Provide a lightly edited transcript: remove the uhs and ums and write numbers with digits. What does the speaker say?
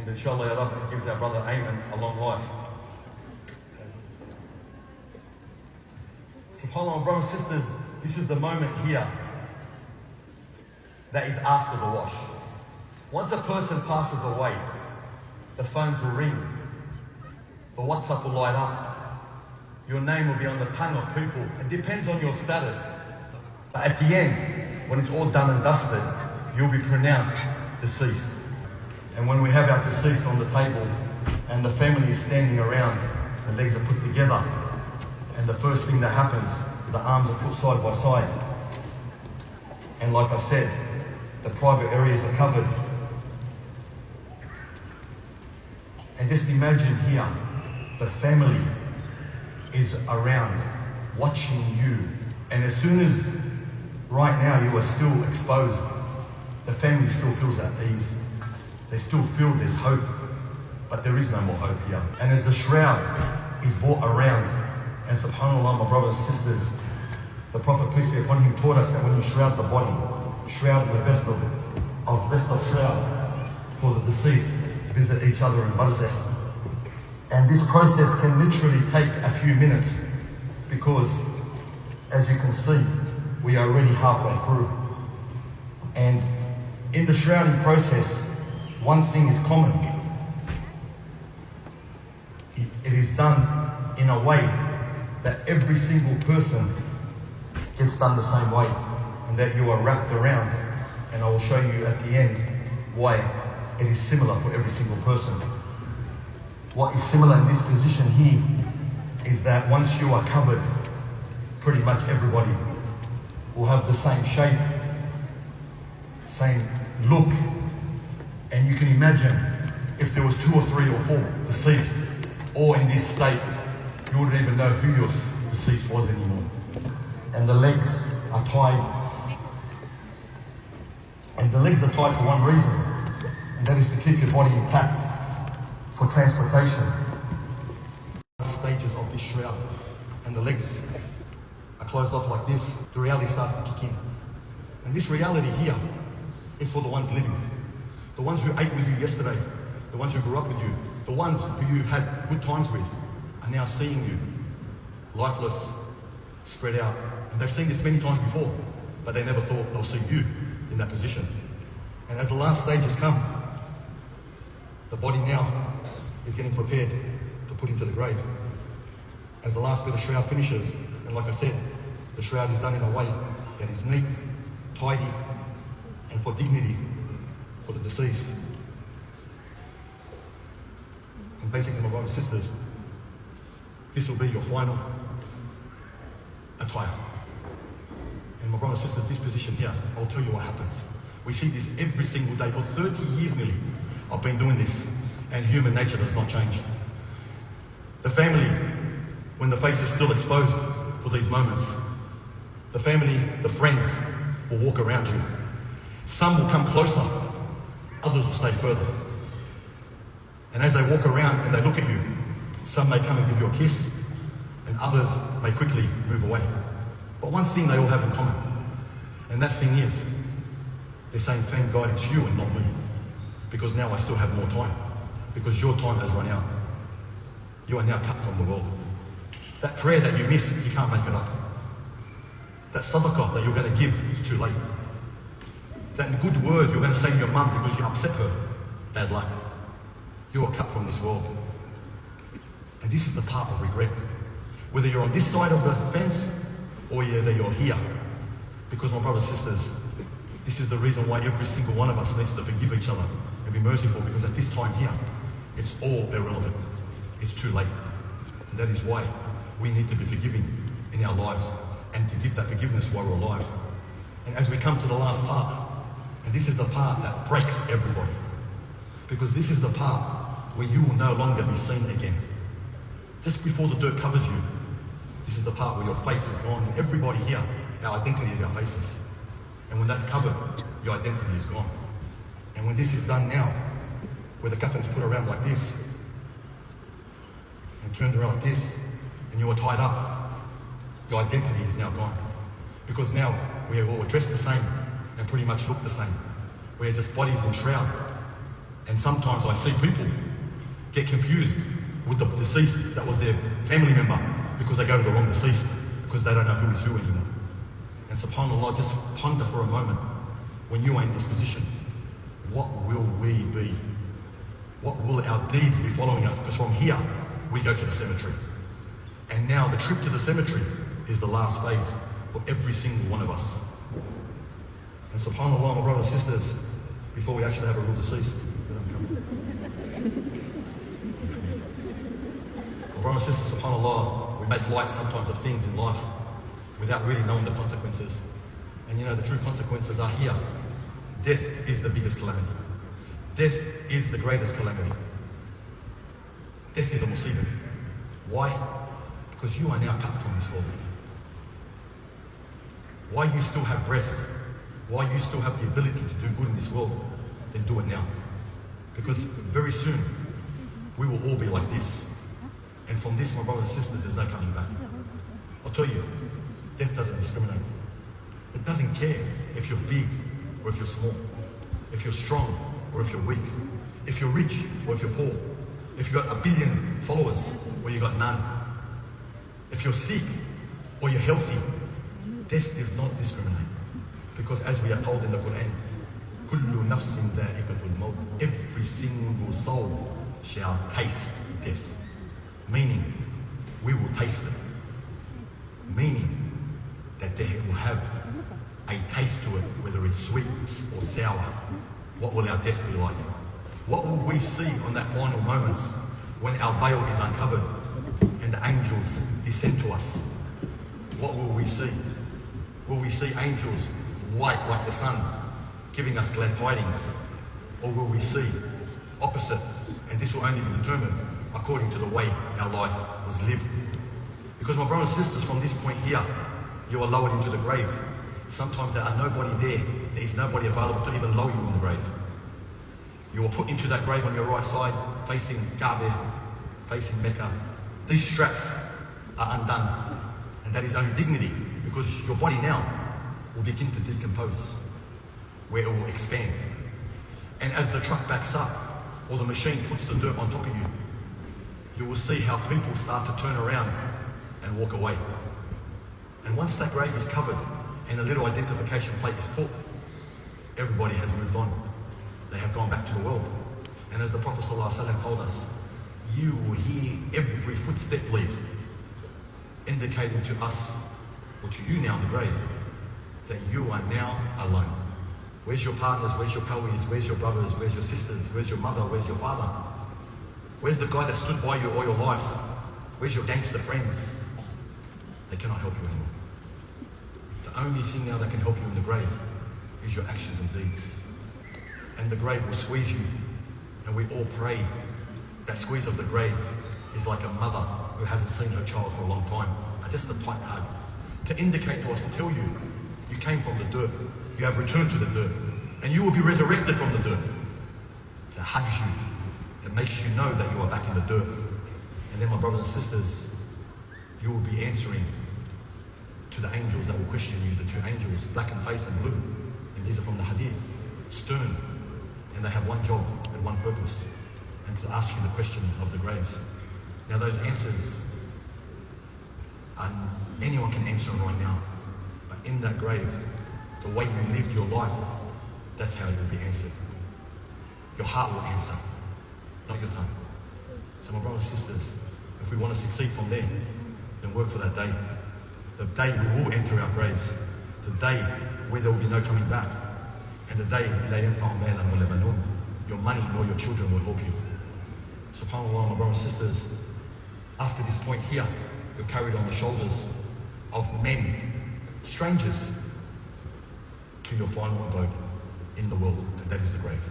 And inshallah, Allah gives our brother Ayman a long life. SubhanAllah, brothers and sisters, this is the moment here that is after the wash. Once a person passes away, the phones will ring, the WhatsApp will light up, your name will be on the tongue of people. It depends on your status. But at the end, when it's all done and dusted, you'll be pronounced deceased. And when we have our deceased on the table and the family is standing around, the legs are put together, and the first thing that happens, the arms are put side by side. And like I said, the private areas are covered. And just imagine here, the family is around watching you. And as soon as right now you are still exposed, the family still feels at ease. They still feel there's hope, but there is no more hope here. And as the shroud is brought around, and subhanAllah, my brothers and sisters, the Prophet, peace be upon him, taught us that when you shroud the body, shroud the best of shroud for the deceased, visit each other in barzakh. And this process can literally take a few minutes because, as you can see, we are already halfway through. And in the shrouding process, one thing is common. It is done in a way that every single person gets done the same way, and that you are wrapped around. And I will show you at the end why it is similar for every single person. What is similar in this position here is that once you are covered, pretty much everybody will have the same shape, same look. And you can imagine if there was 2 or 3 or 4 deceased, all in this state, you wouldn't even know who your deceased was anymore. And the legs are tied. And the legs are tied for one reason, and that is to keep your body intact for transportation. Stages of this shroud, and the legs are closed off like this. The reality starts to kick in. And this reality here is for the ones living. The ones who ate with you yesterday, the ones who grew up with you, the ones who you had good times with, are now seeing you lifeless, spread out. And they've seen this many times before, but they never thought they'll see you in that position. And as the last stages come, the body now is getting prepared to put into the grave. As the last bit of shroud finishes, and like I said, the shroud is done in a way that is neat, tidy, and for dignity for the deceased. And basically, my brothers and sisters, this will be your final attire. And my brothers and sisters, this position here, I'll tell you what happens. We see this every single day. For 30 years nearly, I've been doing this, and human nature does not change. The family, when the face is still exposed for these moments, the family, the friends will walk around you. Some will come closer, others will stay further. And as they walk around and they look at you, some may come and give you a kiss, and others may quickly move away. But one thing they all have in common, and that thing is, they're saying, thank God it's you and not me, because now I still have more time, because your time has run out. You are now cut from the world. That prayer that you missed, you can't make it up. That sadaqah that you're going to give is too late. That good word you're going to say to your mum because you upset her, bad luck. You are cut from this world. And this is the part of regret. Whether you're on this side of the fence or whether you're here. Because my brothers and sisters, this is the reason why every single one of us needs to forgive each other and be merciful, because at this time here, it's all irrelevant. It's too late. And that is why we need to be forgiving in our lives and to give that forgiveness while we're alive. And as we come to the last part, and this is the part that breaks everybody, because this is the part where you will no longer be seen again. Just before the dirt covers you, this is the part where your face is gone. And everybody here, our identity is our faces. And when that's covered, your identity is gone. And when this is done now, where the coffin is put around like this, and turned around like this, and you are tied up, your identity is now gone. Because now we are all dressed the same and pretty much look the same. We are just bodies in shroud. And sometimes I see people get confused with the deceased that was their family member because they go to the wrong deceased because they don't know who is who anymore. And subhanAllah, just ponder for a moment, when you are in this position, what will we be? What will our deeds be following us? Because from here, we go to the cemetery. And now the trip to the cemetery is the last phase for every single one of us. And subhanAllah, my brothers and sisters, before we actually have a real deceased, my brothers and sisters, subhanAllah, we make light sometimes of things in life without really knowing the consequences. And you know, the true consequences are here. Death is the biggest calamity. Death is the greatest calamity. Death is a musibah. Why? Because you are now cut from this world. Why you still have breath, why you still have the ability to do good in this world, then do it now. Because very soon, we will all be like this. And from this, my brothers and sisters, there's no coming back. I'll tell you, death doesn't discriminate. It doesn't care if you're big or if you're small, if you're strong or if you're weak, if you're rich or if you're poor, if you've got 1 billion followers or you've got none, if you're sick or you're healthy. Death does not discriminate. Because as we are told in the Quran, كُلُّ نَفْسٍ ذَائِقَةُ الْمَوْتِ, every single soul shall taste death. Meaning, we will taste it. Meaning that they will have a taste to it, whether it's sweet or sour. What will our death be like? What will we see on that final moments when our veil is uncovered and the angels descend to us? What will we see? Will we see angels white like the sun giving us glad tidings? Or will we see opposite? And this will only be determined according to the way our life was lived. Because my brothers and sisters, from this point here, you are lowered into the grave. Sometimes there are nobody there. There is nobody available to even lower you in the grave. You are put into that grave on your right side, facing Kaaba, facing Mecca. These straps are undone. And that is only dignity, because your body now will begin to decompose, where it will expand. And as the truck backs up, or the machine puts the dirt on top of you, you will see how people start to turn around and walk away. And once that grave is covered and a little identification plate is put, everybody has moved on. They have gone back to the world. And as the Prophet ﷺ told us, you will hear every footstep leave, indicating to us, or to you now in the grave, that you are now alone. Where's your partners? Where's your colleagues? Where's your brothers? Where's your sisters? Where's your mother? Where's your father? Where's the guy that stood by you all your life? Where's your gangster friends? They cannot help you anymore. The only thing now that can help you in the grave is your actions and deeds. And the grave will squeeze you. And we all pray that squeeze of the grave is like a mother who hasn't seen her child for a long time. Just a tight hug. To indicate to us, to tell you, you came from the dirt. You have returned to the dirt. And you will be resurrected from the dirt. It hugs you. It makes you know that you are back in the dirt. And then my brothers and sisters, you will be answering to the angels that will question you, the two angels, black in face and blue. And these are from the hadith, stern. And they have one job and one purpose, and to ask you the question of the graves. Now those answers, anyone can answer them right now. But in that grave, the way you lived your life, that's how you'll be answered. Your heart will answer, not your tongue. So my brothers and sisters, if we want to succeed from there, then work for that day. The day we will enter our graves. The day where there will be no coming back. And the day your money nor your children will help you. SubhanAllah, my brothers and sisters, after this point here, you're carried on the shoulders of men, strangers, to your final abode in the world, and that is the grave.